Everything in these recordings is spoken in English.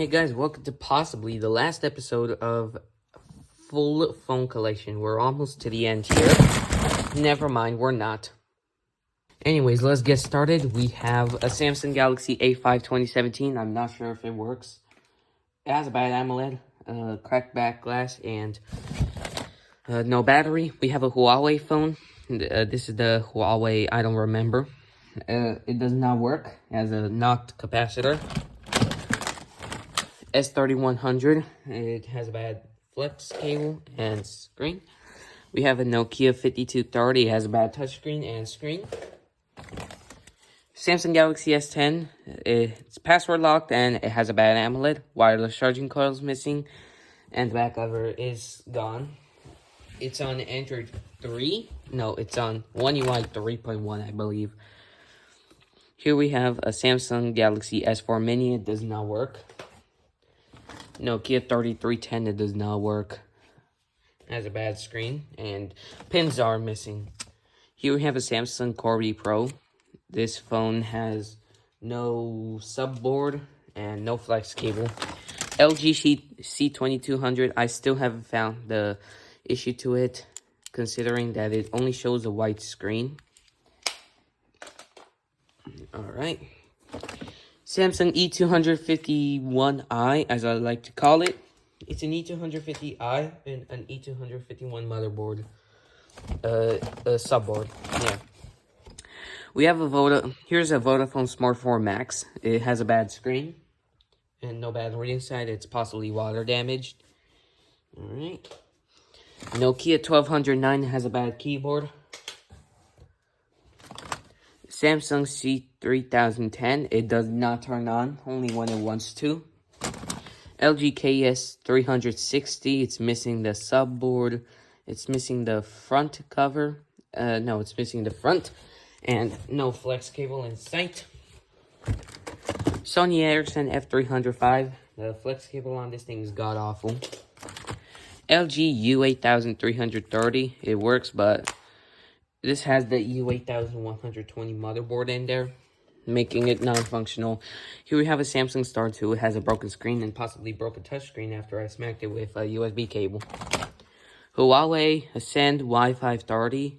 Hey guys, welcome to possibly the last episode of Full Phone Collection. We're almost to the end here. Never mind, we're not. Anyways, let's get started. We have a Samsung Galaxy A5 2017. I'm not sure if it works. It has a bad AMOLED, cracked back glass, and no battery. We have a Huawei phone. This is the Huawei I don't remember. It does not work. It has a knocked capacitor. S3100, it has a bad flex cable and screen. We have a Nokia 5230, it has a bad touchscreen and screen. Samsung Galaxy S10, it's password locked and it has a bad AMOLED. Wireless charging coils missing and the back cover is gone. It's on Android 3. No, it's on One UI 3.1, I believe. Here we have a Samsung Galaxy S4 Mini, it does not work. Nokia 3310, it does not work. It has a bad screen and pins are missing. Here we have a Samsung Corby Pro. This phone has no subboard and no flex cable. LG C2200, I still haven't found the issue to it, considering that it only shows a white screen. Alright. Samsung E251i, as I like to call it. It's an E250i and an E251 motherboard. A subboard. Yeah. We have here's a Vodafone Smart 4 Max. It has a bad screen and no battery inside. It's possibly water damaged. Alright. Nokia 1209 has a bad keyboard. Samsung C3010, it does not turn on, only when it wants to. LG KS360, it's missing the subboard, it's missing the front cover, no, it's missing the front, and no flex cable in sight. Sony Ericsson F305, the flex cable on this thing is god-awful. LG U8330, it works, but this has the U8120 motherboard in there, making it non-functional. Here we have a Samsung Star 2. It has a broken screen and possibly broken touchscreen after I smacked it with a USB cable. Huawei Ascend Y530.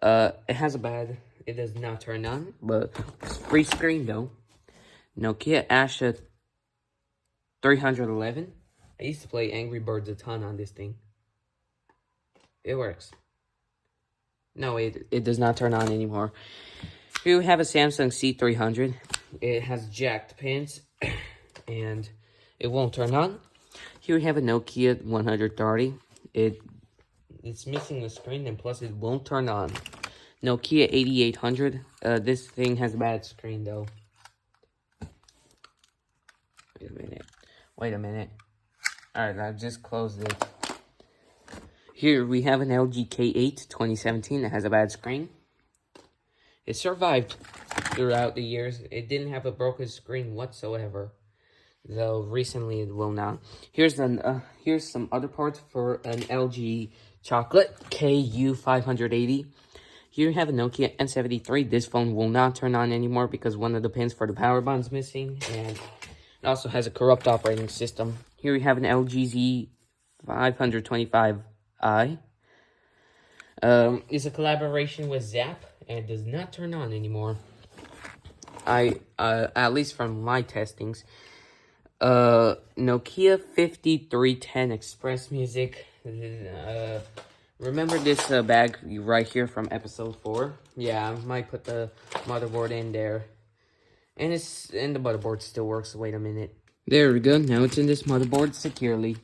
It has a bad... It does not turn on, but it's free screen though. Nokia Asha 311. I used to play Angry Birds a ton on this thing. It works. No, it does not turn on anymore. Here we have a Samsung C300. It has jacked pins, and it won't turn on. Here we have a Nokia 130. It's missing the screen, and plus it won't turn on. Nokia 8800. This thing has a bad screen, though. Wait a minute. Alright, I've just closed it. Here we have an LG K8 2017 that has a bad screen. It survived throughout the years. It didn't have a broken screen whatsoever, though recently it will not. Here's some other parts for an LG Chocolate KU580. Here you have a Nokia N73. This phone will not turn on anymore because one of the pins for the power button's missing, and it also has a corrupt operating system. Here we have an LG Z525i. It's a collaboration with Zap and does not turn on anymore. At least from my testings. Nokia 5310 Express Music. Remember this bag right here from episode 4? Yeah, I might put the motherboard in there. And the motherboard still works. Wait a minute. There we go. Now it's in this motherboard securely.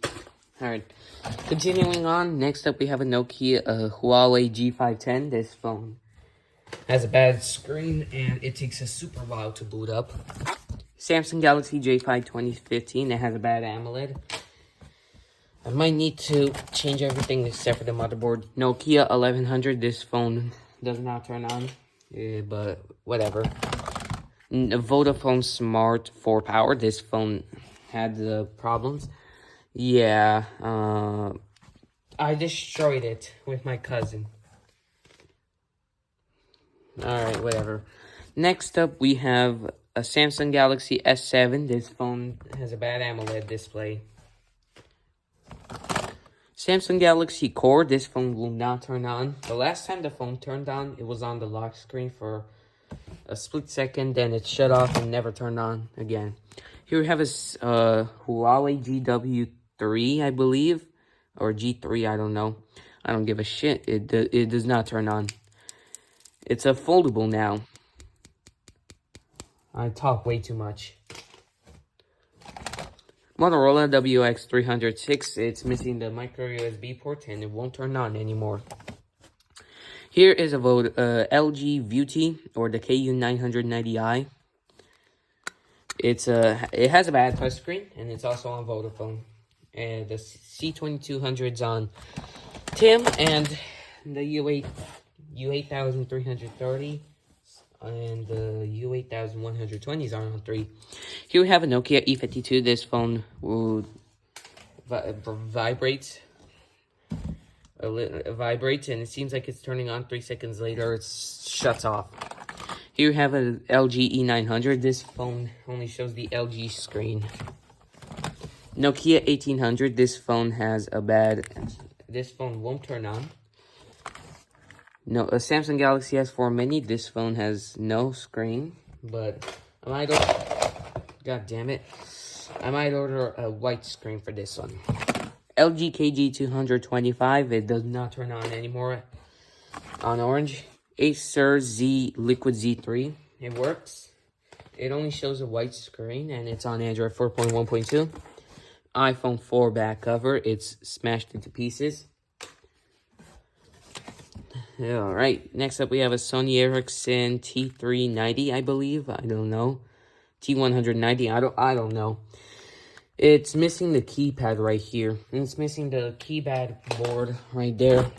Alright, continuing on, next up we have a Nokia Huawei G510. This phone has a bad screen and it takes a super while to boot up. Samsung Galaxy J5 2015, it has a bad AMOLED. I might need to change everything except for the motherboard. Nokia 1100, this phone does not turn on, but whatever. Vodafone Smart 4 Power, this phone had the problems. Yeah, I destroyed it with my cousin. Alright, whatever. Next up, we have a Samsung Galaxy S7. This phone has a bad AMOLED display. Samsung Galaxy Core. This phone will not turn on. The last time the phone turned on, it was on the lock screen for a split second, then it shut off and never turned on again. Here we have a Huawei GW3, I believe, or G3, I don't know. I don't give a shit. It does not turn on. It's a foldable now. I talk way too much. Motorola WX306. It's missing the micro USB port and it won't turn on anymore. Here is a LG Beauty or the KU990i. It has a bad touchscreen and it's also on Vodafone. And the C2200's on TIM and the U8330 and the U8120s are on 3. Here we have a Nokia E52. This phone will vibrates and it seems like it's turning on. 3 seconds later it shuts off. Here we have an LG E900. This phone only shows the LG screen. Nokia 1800. This phone has a bad... This phone won't turn on. No, a Samsung Galaxy S4 Mini. This phone has no screen, but I might God damn it. I might order a white screen for this one. LG KG225. It does not turn on anymore on orange. Acer Liquid Z3. It works. It only shows a white screen and it's on Android 4.1.2. iPhone 4 back cover. It's smashed into pieces. Alright, next up we have a Sony Ericsson T390, I believe. I don't know. T190, I don't know. It's missing the keypad right here. And it's missing the keypad board right there.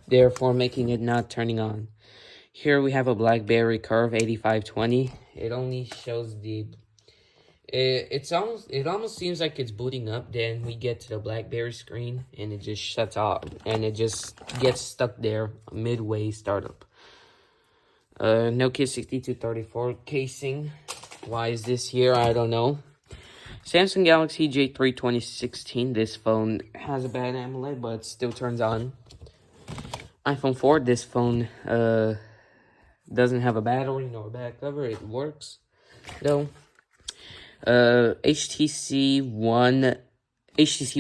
Therefore making it not turning on. Here we have a BlackBerry Curve 8520. It only shows the... It almost seems like it's booting up. Then we get to the BlackBerry screen and it just shuts off. And it just gets stuck there midway startup. Nokia 6234 casing. Why is this here? I don't know. Samsung Galaxy J3 2016. This phone has a bad AMOLED but it still turns on. iPhone 4. This phone doesn't have a battery nor a back cover. It works though. HTC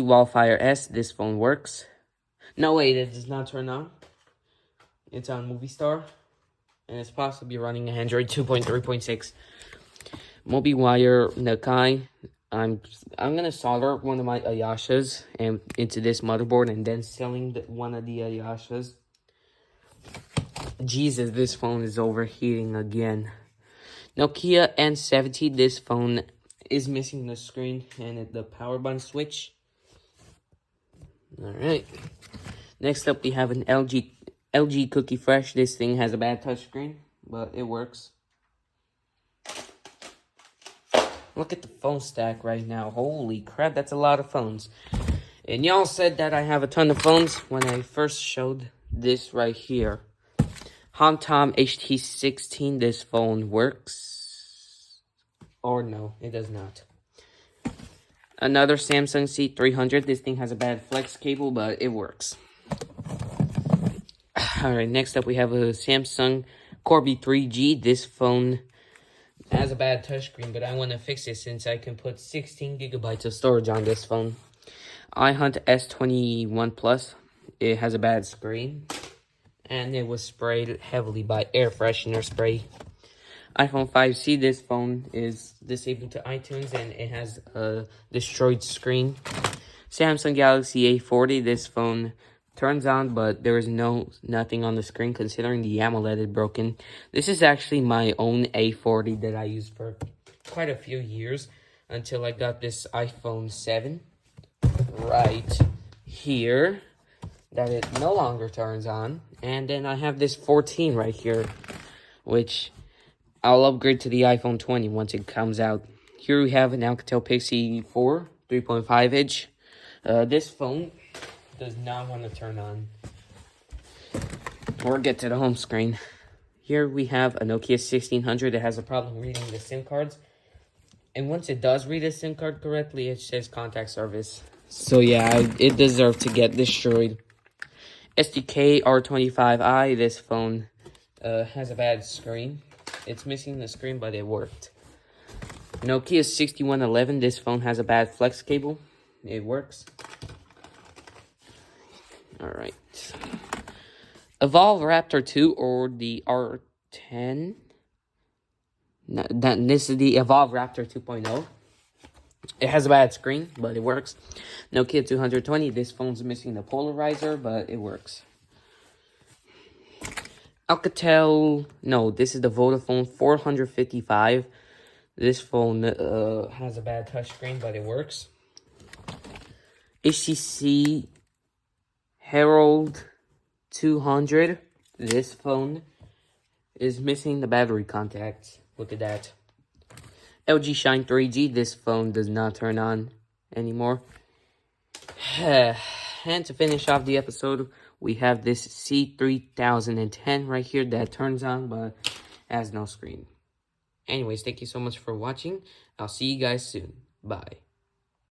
Wildfire S. This phone works. No, wait, it does not turn on. It's on Movie Star, and it's possibly running Android 2.3.6. MobiWire Nakai. I'm gonna solder one of my Ayashas and into this motherboard, and then selling one of the Ayashas. Jesus, this phone is overheating again. Nokia N70. This phone is missing the screen and the power button switch. Alright. Next up, we have an LG Cookie Fresh. This thing has a bad touchscreen, but it works. Look at the phone stack right now. Holy crap, that's a lot of phones. And y'all said that I have a ton of phones when I first showed this right here. Hontom HT16. This phone works. Or no, it does not. Another Samsung C300. This thing has a bad flex cable, but it works. Alright, next up we have a Samsung Corby 3G. This phone has a bad touchscreen, but I want to fix it since I can put 16 gigabytes of storage on this phone. iHunt S21 Plus. It has a bad screen. And it was sprayed heavily by air freshener spray. iPhone 5C. This phone is disabled to iTunes and it has a destroyed screen. Samsung Galaxy A40. This phone turns on, but there is nothing on the screen considering the AMOLED is broken. This is actually my own A40 that I used for quite a few years until I got this iPhone 7 right here that it no longer turns on. And then I have this 14 right here, which I'll upgrade to the iPhone 20 once it comes out. Here we have an Alcatel Pixie 4 3.5 inch. This phone does not want to turn on or get to the home screen. Here we have a Nokia 1600 that has a problem reading the SIM cards. And once it does read a SIM card correctly, it says contact service. So yeah, it deserved to get destroyed. SDK R25i, this phone has a bad screen. It's missing the screen, but it worked. Nokia 6111, this phone has a bad flex cable. It works. Alright. Evolve Raptor 2 or the R10. No, this is the Evolve Raptor 2.0. It has a bad screen, but it works. Nokia 220, this phone's missing the polarizer, but it works. Alcatel, no, this is the Vodafone 455. This phone has a bad touchscreen, but it works. HTC Herald 200. This phone is missing the battery contacts. Look at that. LG Shine 3G. This phone does not turn on anymore. And to finish off the episode, we have this C3010 right here that turns on but has no screen. Anyways, thank you so much for watching. I'll see you guys soon. Bye.